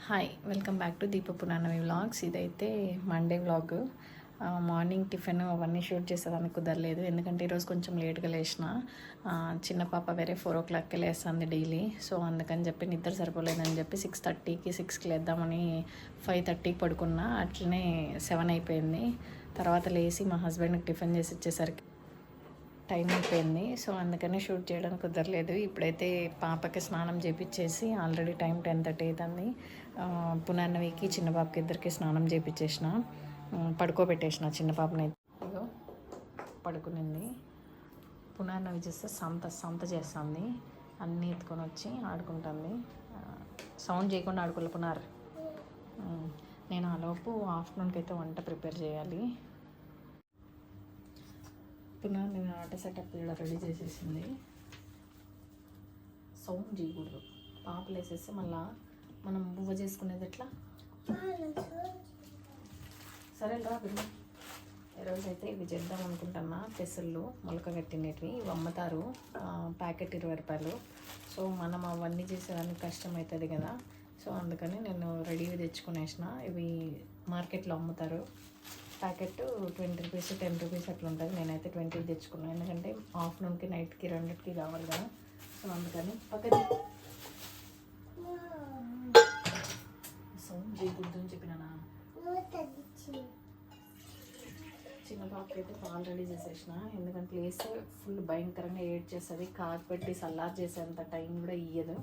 Hi, welcome back to Deepa Puranavi vlogs. ఇదైతే Monday vlog. Morning tiffin అవన్నీ shoot చేసేదానికి కుదరలేదు, ఎందుకంటే ఈరోజు కొంచెం లేట్గా లేచిన. చిన్న పాప వేరే 4 o'clockకి లేస్తుంది డైలీ. సో అందుకని చెప్పి నిద్ర సరిపోలేదని చెప్పి 6:30కి 6కి లేద్దామని 5:30కి పడుకున్నా. అట్లనే 7 అయిపోయింది. తర్వాత లేచి మా హస్బెండ్కి టిఫిన్ చేసి ఇచ్చేసరికి టైం అయిపోయింది. సో అందుకనే షూట్ చేయడానికి కుదరలేదు. ఇప్పుడైతే పాపకి స్నానం చేపించేసి ఆల్రెడీ టైం 10:30 అవుతుంది. పునర్నవికి చిన్న పాపకి ఇద్దరికి స్నానం చేపించేసిన, పడుకోబెట్టేసిన చిన్న పాపని. ఇగో పడుకునింది. పునర్నవి చూస్తే సంత చేస్తుంది, అన్నీ ఎత్తుకొని వచ్చి ఆడుకుంటుంది. సౌండ్ చేయకుండా ఆడుకోలే పునార్. నేను ఆలోపు ఆఫ్టర్నూన్కి అయితే వంట ప్రిపేర్ చేయాలి. పునర్ నేను ఆట సెటప్ ఇలా రెడీ చేసేసింది. సౌండ్ చేయకూడదు, పాపలు వేసేస్తే మళ్ళా మనం బువ్వ చేసుకునేది ఎట్లా. సరే రా పిల్ల, ఈరోజు అయితే ఇవి చేద్దాం అనుకుంటున్నా. పెసళ్ళు మొలక కట్టినవి ఇవి అమ్ముతారు, ప్యాకెట్ 20 రూపాయలు. సో మనం అవన్నీ చేసేదానికి కష్టం అవుతుంది కదా. సో అందుకని నేను రెడీగా తెచ్చుకునేసిన. ఇవి మార్కెట్లో అమ్ముతారు. ప్యాకెట్ 20 రూపీస్ 10 రూపీస్ అట్లా ఉంటుంది. నేనైతే 20 తెచ్చుకున్నాను, ఎందుకంటే ఆఫ్టర్నూన్కి నైట్కి రెండింటికి కావాలి కదా. సో అందుకని పక్కన సౌండ్ చేయకూడదు అని చెప్పినా. చిన్న పాపకి అయితే పాలు రెడీ చేసేసిన, ఎందుకంటే ప్లేస్ ఫుల్ భయంకరంగా ఏడ్ చేస్తుంది. కాగబెట్టి సల్లార్ చేసేంత టైం కూడా ఇయ్యదు.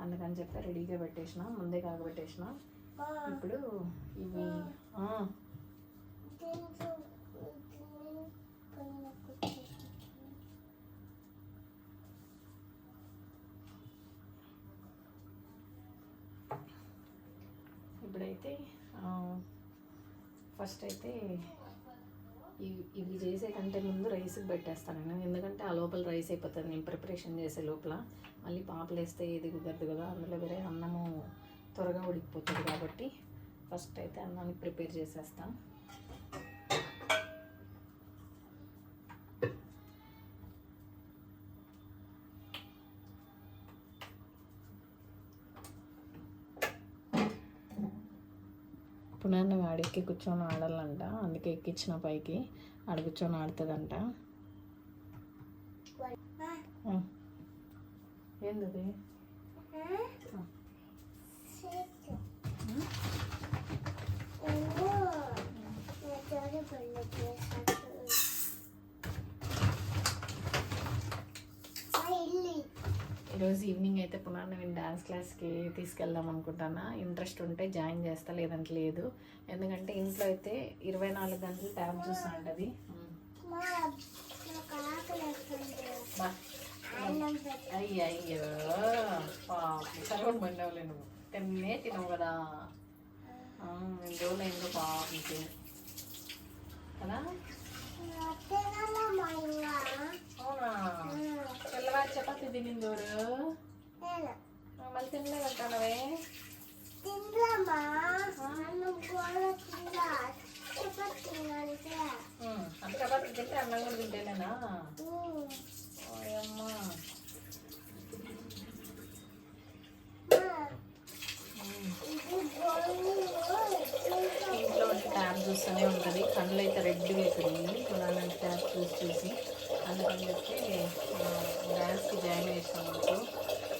అందుకని చెప్పి రెడీగా పెట్టేసిన, ముందే కాగబెట్టేసిన. ఇప్పుడు ఇవి ఇప్పుడైతే ఫస్ట్ అయితే ఇవి చేసే కంటే ముందు రైస్కి పెట్టేస్తాను నేను, ఎందుకంటే ఆ లోపల రైస్ అయిపోతుంది నేను ప్రిపరేషన్ చేసే లోపల. మళ్ళీ పాపలు వేస్తే ఏది కుదరదు కదా, అందులో వేరే అన్నము త్వరగా ఉడికిపోతుంది కాబట్టి ఫస్ట్ అయితే అన్నాన్ని ప్రిపేర్ చేసేస్తాను. పునర్నవి ఆడికి కూర్చొని ఆడాలంట, అందుకే ఎక్కించిన పైకి. ఆడ కూర్చొని ఆడుతుందంట. ఏంది ఈరోజు ఈవినింగ్ అయితే పునర్నవి డ్యాన్స్ క్లాస్కి తీసుకెళ్దాం అనుకుంటున్నా. ఇంట్రెస్ట్ ఉంటే జాయిన్ చేస్తా, లేదంటే లేదు. ఎందుకంటే ఇంట్లో అయితే 24 గంటలు ట్యాబ్ చూస్తూ ఉంటుంది. అయ్యో సరవడు మండవలే, నువ్వు తిన్నే తినవు కదా. 2 రోజులు అయిందో పాపకి కదా. అవునా, తెల్లవారి చపాతి తినిందోరు మళ్ళీ తినలేదంటానవే. అంత చపాతి తింటే అన్నం కూడా తింటేనేనా? ఓయమ్మా, ఇంట్లో ఉంటే ట్యాబ్ చూస్తూనే ఉంటుంది, కళ్ళు అయితే రెడ్గా అవుతుంది అలాంటి ట్యాబ్ చూసి. అందుకని చెప్పి డ్యాన్స్కి జాయిన్ చేసాం అనుకో.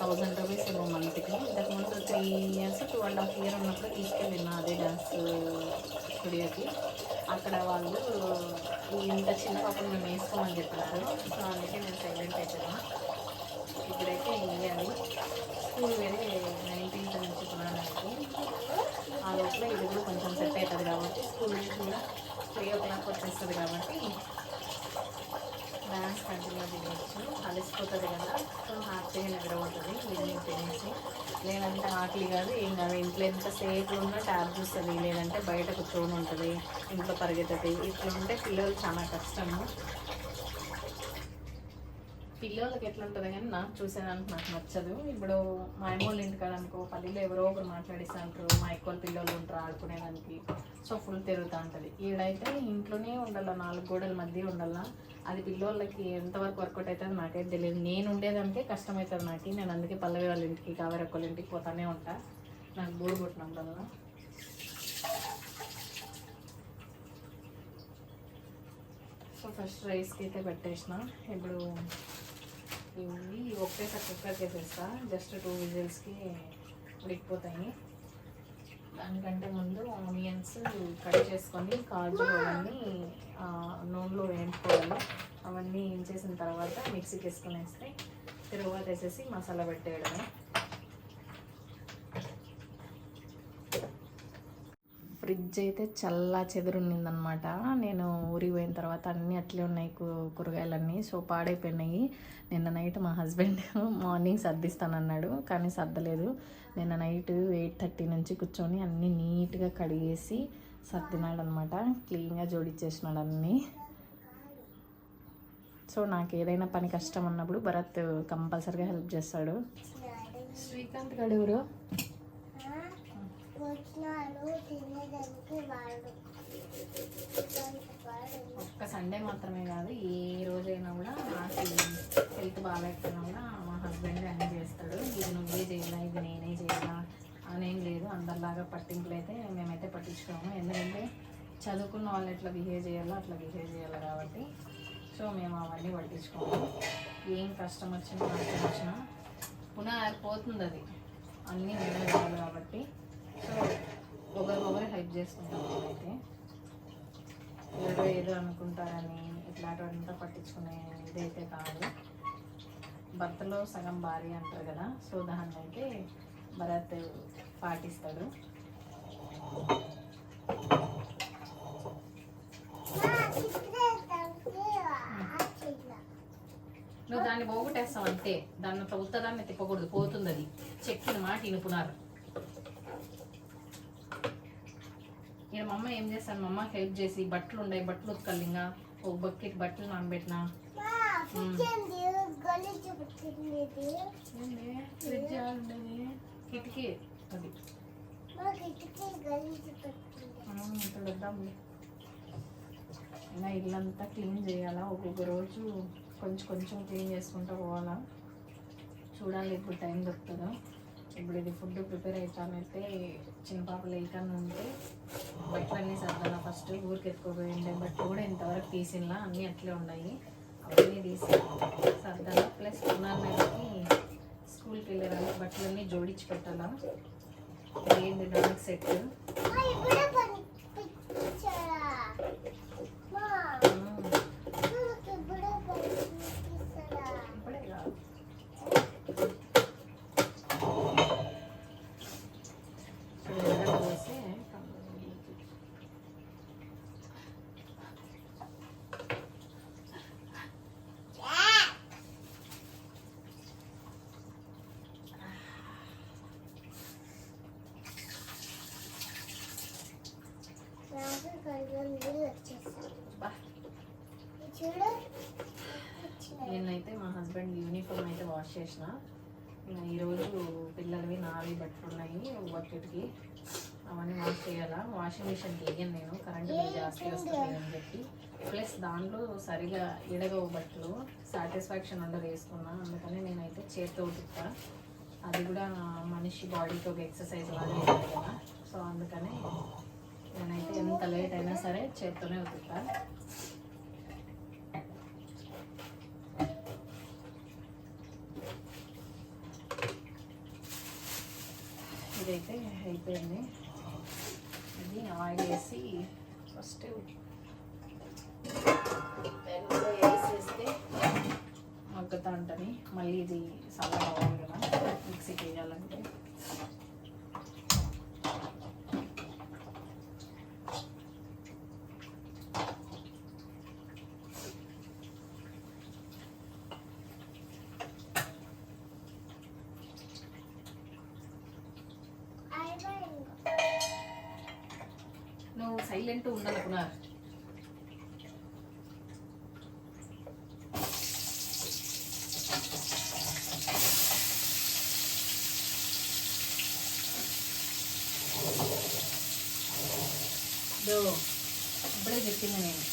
1000 రూపీస్ ఏమో మంత్కి. ఇంతకుముందు 3 years 2.5 years ఉన్నప్పుడు తీసుకెళ్ళినా అదే డ్యాన్స్ స్టూడియోకి. అక్కడ వాళ్ళు ఇంత చిన్న పాపను మేము వేసుకోమని చెప్పినారు. సో అందుకే నేను సైలెంట్ అయిపోయాను. ఇప్పుడైతే ఇవ్వాలి. స్కూల్ వేరే 19th నుంచి పునర్నవికి. ఆ లోపల ఇది కూడా కొంచెం సెట్ అవుతుంది కాబట్టి, స్కూల్ నుంచి కూడా 3 o'clock వచ్చేస్తుంది కాబట్టి డ్యాన్స్ కంటిన్యూ చేయవచ్చు. అలసిపోతుంది కదా, సో హ్యాపీగా నిద్రపోతుంది ఈవినింగ్ తినేసి. లేదంటే ఆకలి కాదు ఏం కాదు, ఇంట్లో ఎంతసేపు ఉన్నా ట్యాబ్ చూస్తుంది, లేదంటే బయట కూర్చొని ఉంటుంది, ఇంట్లో పరిగెత్తుతుంది. ఇట్లా ఉంటే పిల్లలు చాలా కష్టము. పిల్లలకి ఎట్లా ఉంటుంది కానీ నాకు చూసేదానికి నాకు నచ్చదు. ఇప్పుడు మా అమ్మోళ్ళ ఇంటికాడ అనుకో, పల్లెలో ఎవరో ఒకరు మాట్లాడిస్తూ ఉంటారు, మా ఎక్కువ పిల్లలు ఉంటారు ఆడుకునేదానికి. సో ఫుల్ తిరుగుతూ ఉంటుంది. ఈడైతే ఇంట్లోనే ఉండాల, 4 గోడల మధ్య ఉండాల. అది పిల్లోళ్ళకి ఎంతవరకు వర్కౌట్ అవుతుంది నాకైతే తెలియదు. నేను ఉండేదానికే కష్టమవుతుంది నాకు. నేను అందుకే పల్లవి వాళ్ళ ఇంటికి, కావేరక్క వాళ్ళ ఇంటికి పోతానే ఉంటా. నాకు బోర్ కొట్టినాం కదా. సో ఫస్ట్ రైస్కి అయితే పెట్టేసిన. ఇప్పుడు ఇవి ఒకేసారి కుక్కర్కి వేసేస్తా. జస్ట్ 2 విజిల్స్కి ఉడికిపోతాయి. దానికంటే ముందు ఆనియన్స్ కట్ చేసుకొని కాజు అవన్నీ నూనెలో వేయించుకోవాలి. అవన్నీ వేయించేసిన తర్వాత మిక్సీకి వేసుకొని వేస్తే తిరుగుబాటు వేసేసి మసాలా పెట్టేయడమే. ఫ్రిడ్జ్ అయితే చల్లా చెదురుండిందనమాట. నేను ఊరికి పోయిన తర్వాత అన్నీ అట్లే ఉన్నాయి, కూరగాయలన్నీ. సో పాడైపోయినాయి. నిన్న నైట్ మా హస్బెండ్ మార్నింగ్ సర్దిస్తానన్నాడు, కానీ సర్దలేదు. నిన్న నైట్ 8:30 నుంచి కూర్చొని అన్నీ నీట్గా కడిగేసి సర్దినాడు అనమాట. క్లీన్గా జోడిచ్చేసినాడు అన్నీ. సో నాకు ఏదైనా పని కష్టం అన్నప్పుడు భరత్ కంపల్సరీగా హెల్ప్ చేస్తాడు. శ్రీకాంత్ గడు ఎవరు? ఒక్క సండే మాత్రమే కాదు, ఏ రోజైనా కూడా నాకు హెల్త్ బాగాలేకపోయినా కూడా మా హస్బెండ్ అన్నీ చేస్తాడు. ఇది నువ్వే చేయాలా, ఇది నేనే చేయాలా అనేం లేదు. అందరిలాగా పట్టింపులు అయితే మేమైతే పట్టించుకోము. ఎందుకంటే చదువుకున్న వాళ్ళు ఎట్లా బిహేవ్ చేయాలో అట్లా బిహేవ్ చేయాలి కాబట్టి. సో మేము అవన్నీ పట్టించుకోము. ఏం కష్టం వచ్చినా నష్టం వచ్చినా పునఃపోతుంది. అది అన్నీ మేమే చేయాలి కాబట్టి. సో ఒకరికొకరు హెల్ప్ చేసుకుంటాం. అయితే ఏదో అనుకుంటారని ఇట్లాంటివంతా పట్టించుకునే ఇదైతే కాదు. భర్తలో సగం భార్య అంటారు కదా. సో దాన్ని అయితే భరత్ పాటిస్తాడు. నువ్వు దాన్ని పోగొట్టేస్తావు అంతే. దాన్ని అట్లా ఉత్తదాన్ని తిప్పకూడదు, పోతుంది. అది చెక్కిన మాట ఇనుపున్నారు. ఈయన మా అమ్మ ఏం చేస్తాను, మా అమ్మకి హెల్ప్ చేసి బట్టలు ఉన్నాయి, బట్టలు ఉతకాలి. ఇంకా ఒక బకెట్ బట్టలు నానబెట్టినా. కిటికీ అది ఇలా ఇల్లంతా క్లీన్ చేయాలా. ఒక్కొక్క రోజు కొంచెం కొంచెం క్లీన్ చేసుకుంటూ పోవాలా. చూడాలి ఇప్పుడు టైం దొరుకుతుందో. ఇప్పుడు ఇది ఫుడ్ ప్రిపేర్ అవుతానైతే చిన్న పాప లేకన్నా ఉంటే బట్టలన్నీ సర్దాలా. ఫస్ట్ ఊరికి ఎత్తుకోపోయిండే బట్టలు కూడా ఇంతవరకు తీసినా, అన్నీ అట్లే ఉన్నాయి. అవన్నీ తీసి సర్దాలా. ప్లస్ పునాన్నకి స్కూల్కి వెళ్ళేదాన్ని బట్టలన్నీ జోడించి పెట్టాలా. ఏంది డ్రాయింగ్ సెట్ నేనైతే మా హస్బెండ్ యూనిఫామ్ అయితే వాష్ చేసిన. ఈరోజు పిల్లలవి నావి బట్టలు ఉన్నాయి బకెట్కి, అవన్నీ వాష్ చేయాలా. వాషింగ్ మిషన్కి వేయను నేను, కరెంట్ బిల్ జాస్తి వస్తుంది అని చెప్పి. ప్లస్ దాంట్లో సరిగా ఎడగవు బట్టలు, సాటిస్ఫాక్షన్ ఉండదు వేసుకున్నా. అందుకని నేనైతే చేతితో ఉతుకుతా. అది కూడా మనిషి బాడీకి ఒక ఎక్సర్సైజ్ లాగా ఉంటుంది కదా. సో అందుకని నేనైతే ఎంత లేట్ అయినా సరే చేత్తోనే ఉతుకుతా. ఇదైతే అయిపోయింది. ఇది ఆయిల్ వేసి ఫస్ట్ పెన్లో వేసేస్తే మగ్గుతా ఉంటుంది. మళ్ళీ ఇది చల్లగా అవ్వాలి కదా మిక్సీకి వేయాలంటే. నువ్వు సైలెంట్ ఉండాలనుకున్నారు. ఇప్పుడే చెప్పింది నేను.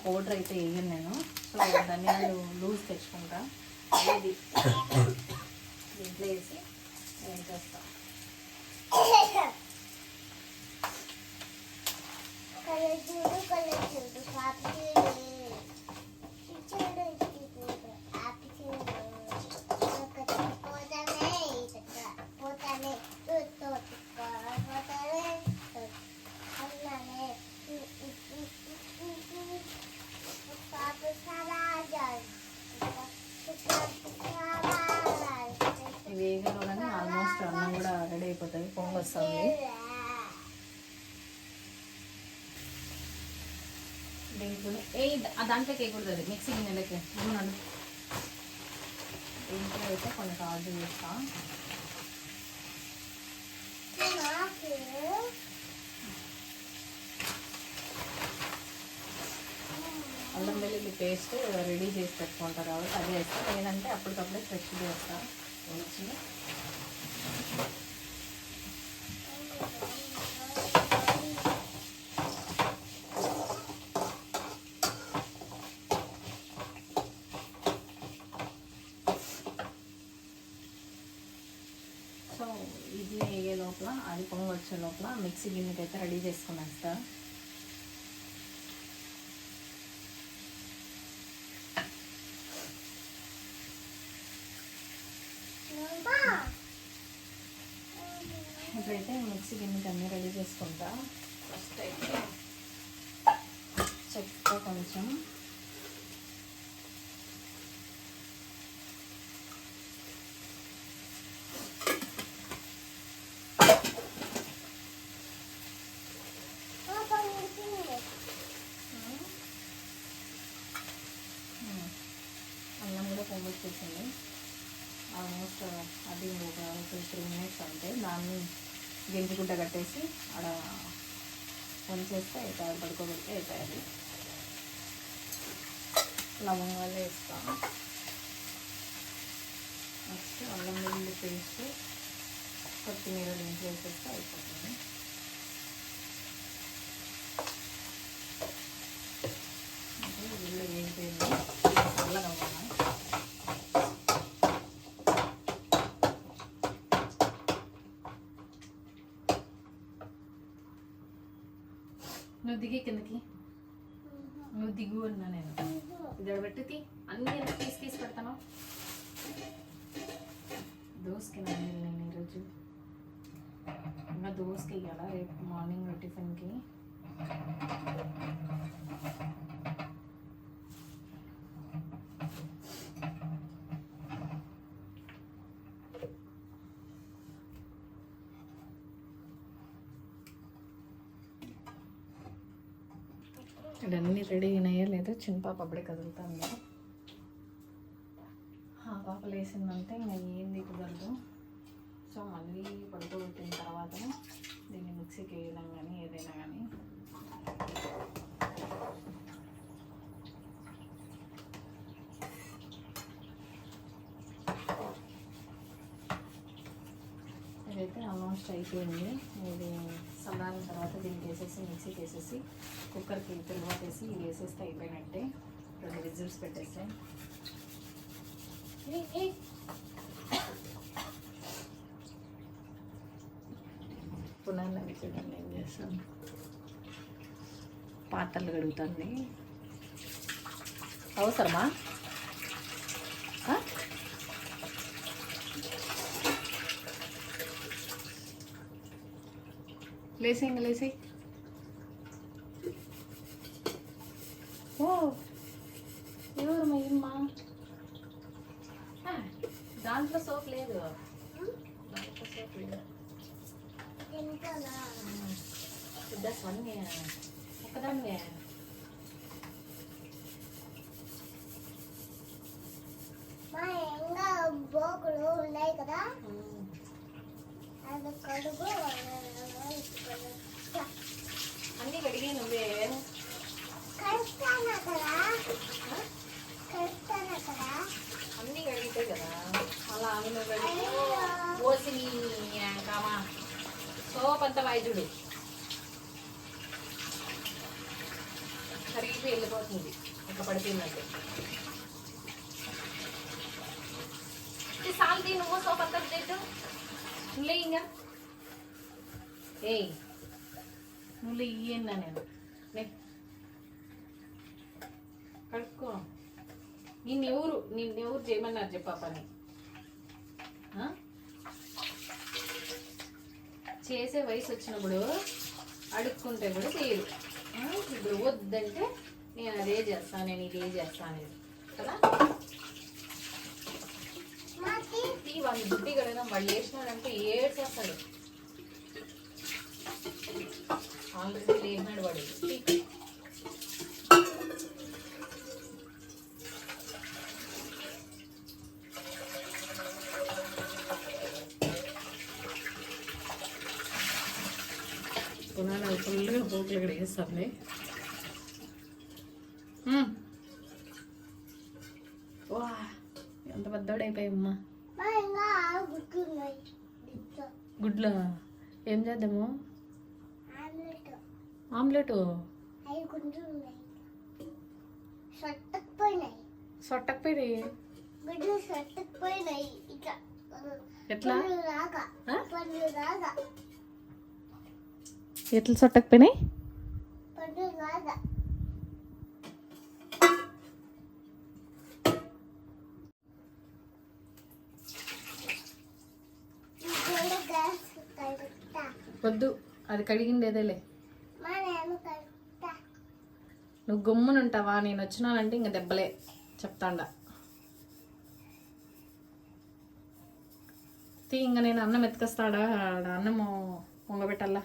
పౌడర్ అయితే వేయను నేను. సో ధనియాలు లూజ్ తెచ్చుకుంటా, ఇది దీంట్లో వేసి నేను చేస్తాను. వేగలోనే ఆల్మోస్ట్ అన్నం కూడా రెడీ అయిపోతుంది, పొంగు వస్తుంది. దీంట్లోనే దాంట్లోకి వేయకూడదు, అది మిక్సీ గిన్నెలకి అవునండి. దీంట్లో అయితే కొన్ని కాజు వేస్తా. అల్లం వెల్లుల్లి పేస్ట్ రెడీ చేసి పెట్టుకుంటారు కాబట్టి అదే వేస్తా, లేదంటే అప్పటికప్పుడే ఫ్రెష్ చేస్తా. వచ్చి సో ఇది వేగే లోపల, అది పొంగి వచ్చే లోపల మిక్సీ గిన్నెకి అయితే రెడీ చేసుకుని వేస్తా. ఇప్పుడైతే మిక్సీ గిన్నెకి అన్నీ రెడీ చేసుకుంటా. ఫస్ట్ అయితే చెక్క కొంచెం, అన్నం కూడా పొంగొచ్చేసింది ఆల్మోస్ట్. అది ఒక 2-3 మినిట్స్ అంటే దాన్ని గింజగుడ్డ కట్టేసి అక్కడ వంచేస్తే అయిపోయి, పడుకోబెడితే అయిపోయాలి. లవంగాలు వేస్తాను. నెక్స్ట్ అల్లం వెల్లుల్లి పేస్ట్, కొత్తిమీర దీంట్లో వేసేస్తే అయిపోతుంది. ఉల్లి వేగిపోయింది, చల్లగా అవ్వాలి. నువ్వు దిగి కిందకి, నువ్వు దిగు అన్నా నేను. ఇది పెట్టి అన్నీ ఎంత తీసి పెడతాను. దోసకి నేను ఈరోజు ఇంకా దోసకి ఇవ్వాలా రేపు మార్నింగ్ టిఫిన్కి. ఇవన్నీ రెడీ అయినాయో లేదో చిన్న పాప అప్పుడే కదులుతాను. ఆ పాప లేసిందంటే ఇంకా ఏంది కుదరదు. సో మళ్ళీ పడుకోబెట్టిన తర్వాత దీన్ని మిక్సీకి వేయడం కానీ ఏదైనా కానీ ఇదైతే ఆల్మోస్ట్ అయిపోయింది. ఇది చల్లారిన తర్వాత దీనికి వేసేసి మిక్సీకి వేసేసి కుక్కర్కి తిరగేసి ఇది వేసేస్తే అయిపోయినట్టే. 2 విజిల్స్ పెట్టేస్తే పునాన్ని చూడండి ఏం చేస్తాను. పాత్రలు కడుగుతాను. అవసరమా? లేసే ఇంకా లేసే. ఓ ఎవరు మా అమ్మ? దాంట్లో సోప్ లేదు, దాంట్లో సోప్ లేదు. వన్నీ ఒక్కదాన్ని బోకులు ఉన్నాయి కదా, అది కడుగు. అన్నీ కడిగే నువ్వే అన్నీ కడిగితే కదా అలా అవి నువ్వు కడిగి పోసి కామా సోప్ అంత వైద్యుడు కరిగిపోయి పడిపోతుంది ఇట్లా పడిపోయిందంటే. సాల్తీ నువ్వు సోప్ అంతా తిట్టు నువ్వులే ఇంకా ఏయ్ నువ్వులే ఇయ్యన్నా నేను కడుక్కో. నిన్నెవరు చేయమన్నారు చెప్పా పని? చేసే వయసు వచ్చినప్పుడు అడుక్కుంటే కూడా చేయరు. ఇప్పుడు వద్దంటే నేను అదే చేస్తాను, నేను ఇదే చేస్తాను కదా. వాళ్ళు బుద్ధి కడగడం వాళ్ళు వేసినాడంటే ఏడ్చేస్తాడు. ఆల్రెడీ లేచినాడు వాడు. పునాలు ఫుల్గా పోకులు ఇక్కడ వేస్తుంది. వా ఎంత పెద్దోడైపోయామ్మా. గుడ్లా ఏం చేద్దాము? ఆమ్లెట్ సొట్టకపోయినాయి. ఎట్లా ఎట్లా సొట్టకపోయినాయి? వద్దు, అది కడిగిండేదేలే. నువ్వు గమ్మునుంటావా? నేను వచ్చినానంటే ఇంక దెబ్బలే చెప్తాండా. ఇంక నేను అన్నం ఎత్తుకొస్తాడా? అన్నము పొంగబెట్టాలా?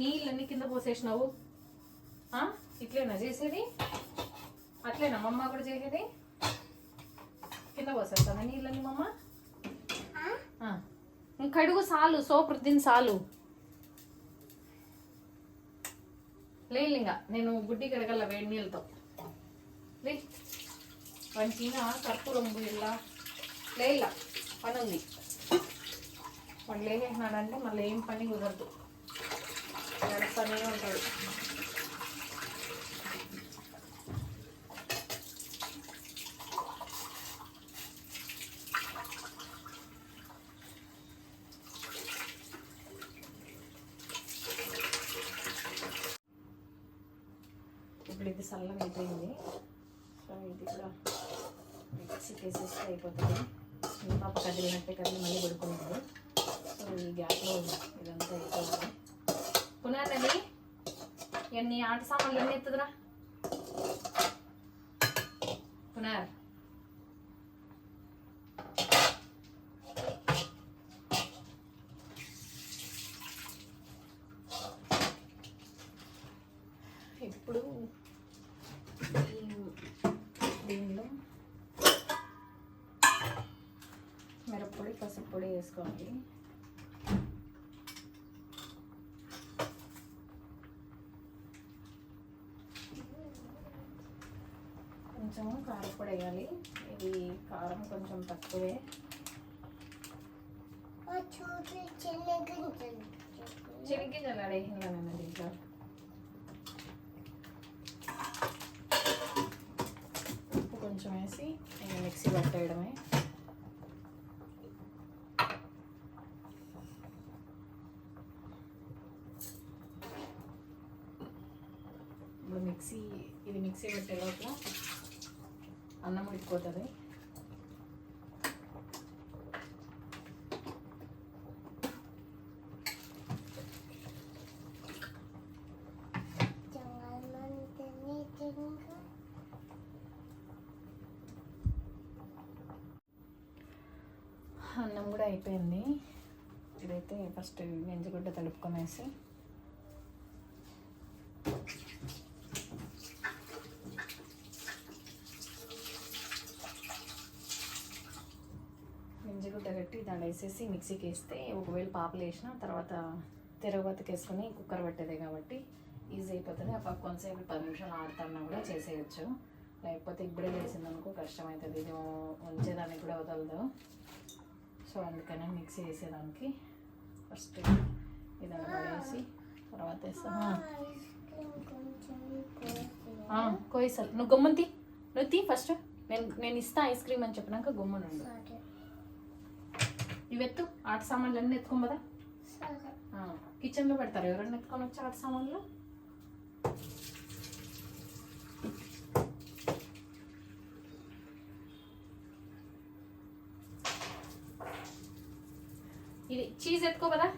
నీళ్ళన్నీ కింద పోసేసినావు. ఇట్లేనా చేసేది? అట్లేనా మమ్మ కూడా చేసేది? కింద పోసేస్తాను నీళ్ళని మమ్మ. కడుగు చాలు, సోప్ రుద్దిన చాలు. లేదు ఇంకా నేను గుడ్డి కడగల వేడి నీళ్ళతో. లే మంచిగా కర్పూరం ఇలా లేలా పని ఉంది. వాడు లేచేసినాడంటే మళ్ళీ ఏం పని కుదరదు, నడుస్తూనే ఉంటాడు. ఇప్పుడు ఇది చల్లగా అయిపోయింది. సో ఇది కూడా మిక్సీకి వేసేస్తే అయిపోతుంది. మీ పాప కదిలినట్టే కదిలి మళ్ళీ పడుకునేది. సో ఈ గ్యాప్లో ఇదంతా అయిపోతుంది. పునాది ఎన్ని ఆట సామాన్లు ఎన్ని ఎత్తుదురా పునార్? ఇప్పుడు దీనిలో మిరప్పొడి పసుపు పొడి వేసుకోవాలి. కొంచెం కారపొడి వేయాలి. ఇది కారం కొంచెం తక్కువే. చెనిగ్గింజలు అడేసిందానన్న దీంట్లో. ఉప్పు కొంచెం వేసి ఇంకా మిక్సీ పట్టేయడమే. ఇప్పుడు ఇది మిక్సీ పెట్టే లోపల అన్నం ఉడికిపోతుంది. అన్నం కూడా అయిపోయింది. ఇదైతే ఫస్ట్ మెంజిగుడ్డ తడుపుకొనేసి గంజిగుడ్డ కట్టి దాంట్లో వేసేసి మిక్సీకి వేస్తే ఒకవేళ పాపలు వేసిన తర్వాత తిరగబతకి వేసుకొని కుక్కర్ పెట్టేదే కాబట్టి ఈజీ అయిపోతుంది. ఆ పాప కొంతసేపు 10 నిమిషాలు ఆడుతున్నా కూడా చేసేయచ్చు. లేకపోతే ఇప్పుడే చేసిందనుకో కష్టమవుతుంది, ఇది ఉంచేదానికి కూడా వదలదు. సో అందుకనే మిక్సీ వేసేదానికి ఫస్ట్ ఇదంతా పడేసి తర్వాత వేస్తాను. కోయిసలు నువ్వు గమ్మంతి నువ్వు తీ ఫస్ట్, నేను ఇస్తా ఐస్ క్రీమ్ అని చెప్పినాక గుమ్మనుండు. ఇవెత్తు ఆట సామాన్లు అన్నీ ఎత్తుకోం కదా, కిచెన్లో పెడతారు. ఎవరన్నా ఎత్తుకొని వచ్చి ఆట సామాన్లు. ఇది చీజ్ ఎత్తుకో కదా.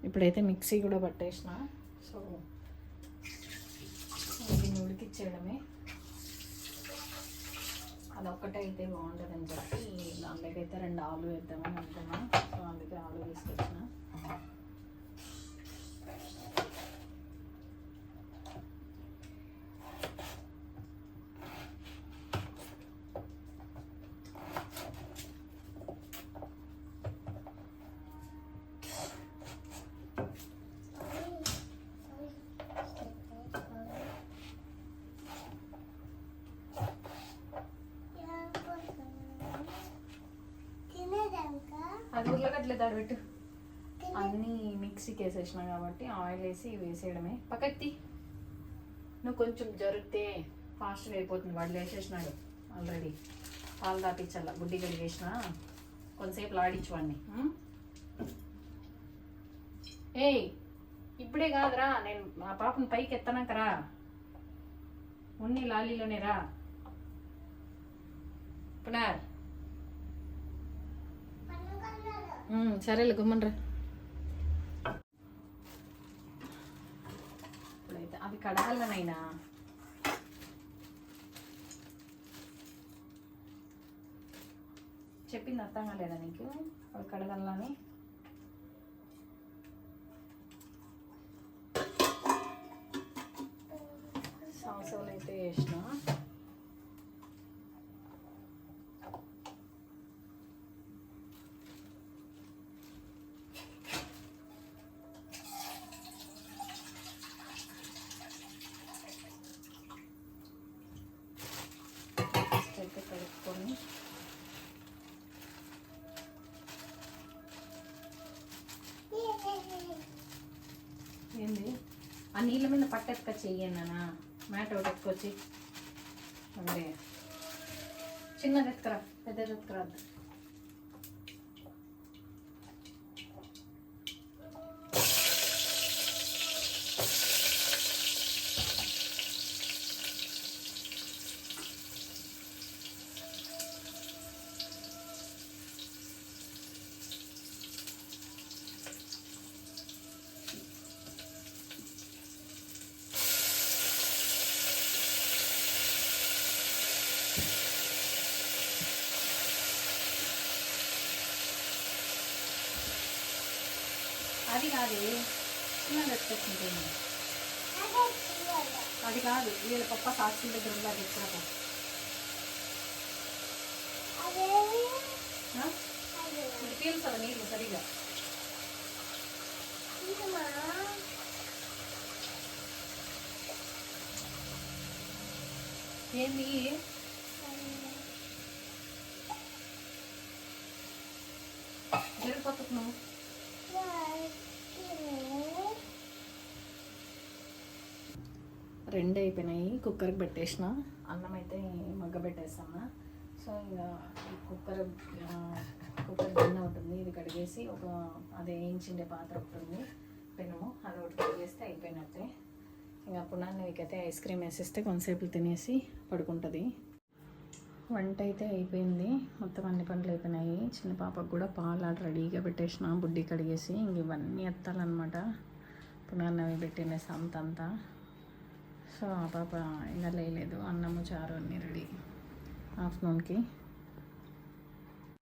ఇప్పుడైతే మిక్సీ కూడా పట్టేసిన. సో దీన్ని ఉడికిచ్చేయడమే. అదొక్కటే అయితే బాగుంటుందని చెప్పి దాంట్లోకి అయితే 2 ఆలు వేద్దామని అనుకున్నా. సో అందుకే ఆలు తీసుకొచ్చిన. అది ఉర్లగడ్డలే దాడబెట్టు. అన్నీ మిక్సీకి వేసేసిన కాబట్టి ఆయిల్ వేసి వేసేయడమే. పక్కకి నువ్వు కొంచెం జరిగితే ఫాస్ట్గా అయిపోతుంది. వాడు వేసేసినాడు ఆల్రెడీ. పాలు దాపించాల బుడ్డి కడిగేసిన. కొంతసేపు లాడించు వాడిని. ఏయ్ ఇప్పుడే కాదురా, నేను ఆ పాపను పైకి ఎత్తనాకరా, ఉన్ని లాలీలోనే రా. పునర్ సరేలే గుమ్మనరా. ఇప్పుడైతే అవి కడగాలనైనా చెప్పింది అర్థం కాలేదా నీకు? అవి కడగాలని. సాసులు అయితే వేసిన. అయితే కలుపుకొని ఏంది ఆ నీళ్ళ మీద పట్టెత్తుక చెయ్యన్నానా. మ్యాట్ ఒకటి ఎత్తుకొచ్చి అదే చిన్నది ఎత్తుకురా, పెద్దది ఎత్తుకురాద్దు. అది కాదు చిన్నది ఎత్తుకొచ్చుంటుంది. అది కాదు వీళ్ళ పప్ప సాక్షి దగ్గర ఉందా ఎక్కడ పీల్చాలి నీళ్ళు సరిగా. ఏంది జరిగిపోతుంది నువ్వు. రెండు అయిపోయినాయి. కుక్కర్కి పెట్టేసిన. అన్నం అయితే మగ్గ పెట్టేస్తాను. సో ఇంకా కుక్కర్ గిన్నె ఉంటుంది, ఇది కడిగేసి ఒక అదే వేయించిండే పాత్ర ఒకటి ఉంది పెనము, అది ఒకటి కడిగేస్తే అయిపోయినట్టే. ఇంకా పునాన్నవికైతే ఐస్ క్రీమ్ వేసేస్తే కొంతసేపు తినేసి పడుకుంటుంది. వంట అయితే అయిపోయింది, మొత్తం అన్ని పనులు అయిపోయినాయి. చిన్న పాపకు కూడా పాలు రెడీగా పెట్టేసిన, బుడ్డి కడిగేసి. ఇంక ఇవన్నీ ఎత్తాలన్నమాట. పునాన్నవి పెట్టిన సంతంతా. సో ఆ పాప ఇంకా లేదు. అన్నము చారు అన్నీ రెడీ ఆఫ్టర్నూన్కి.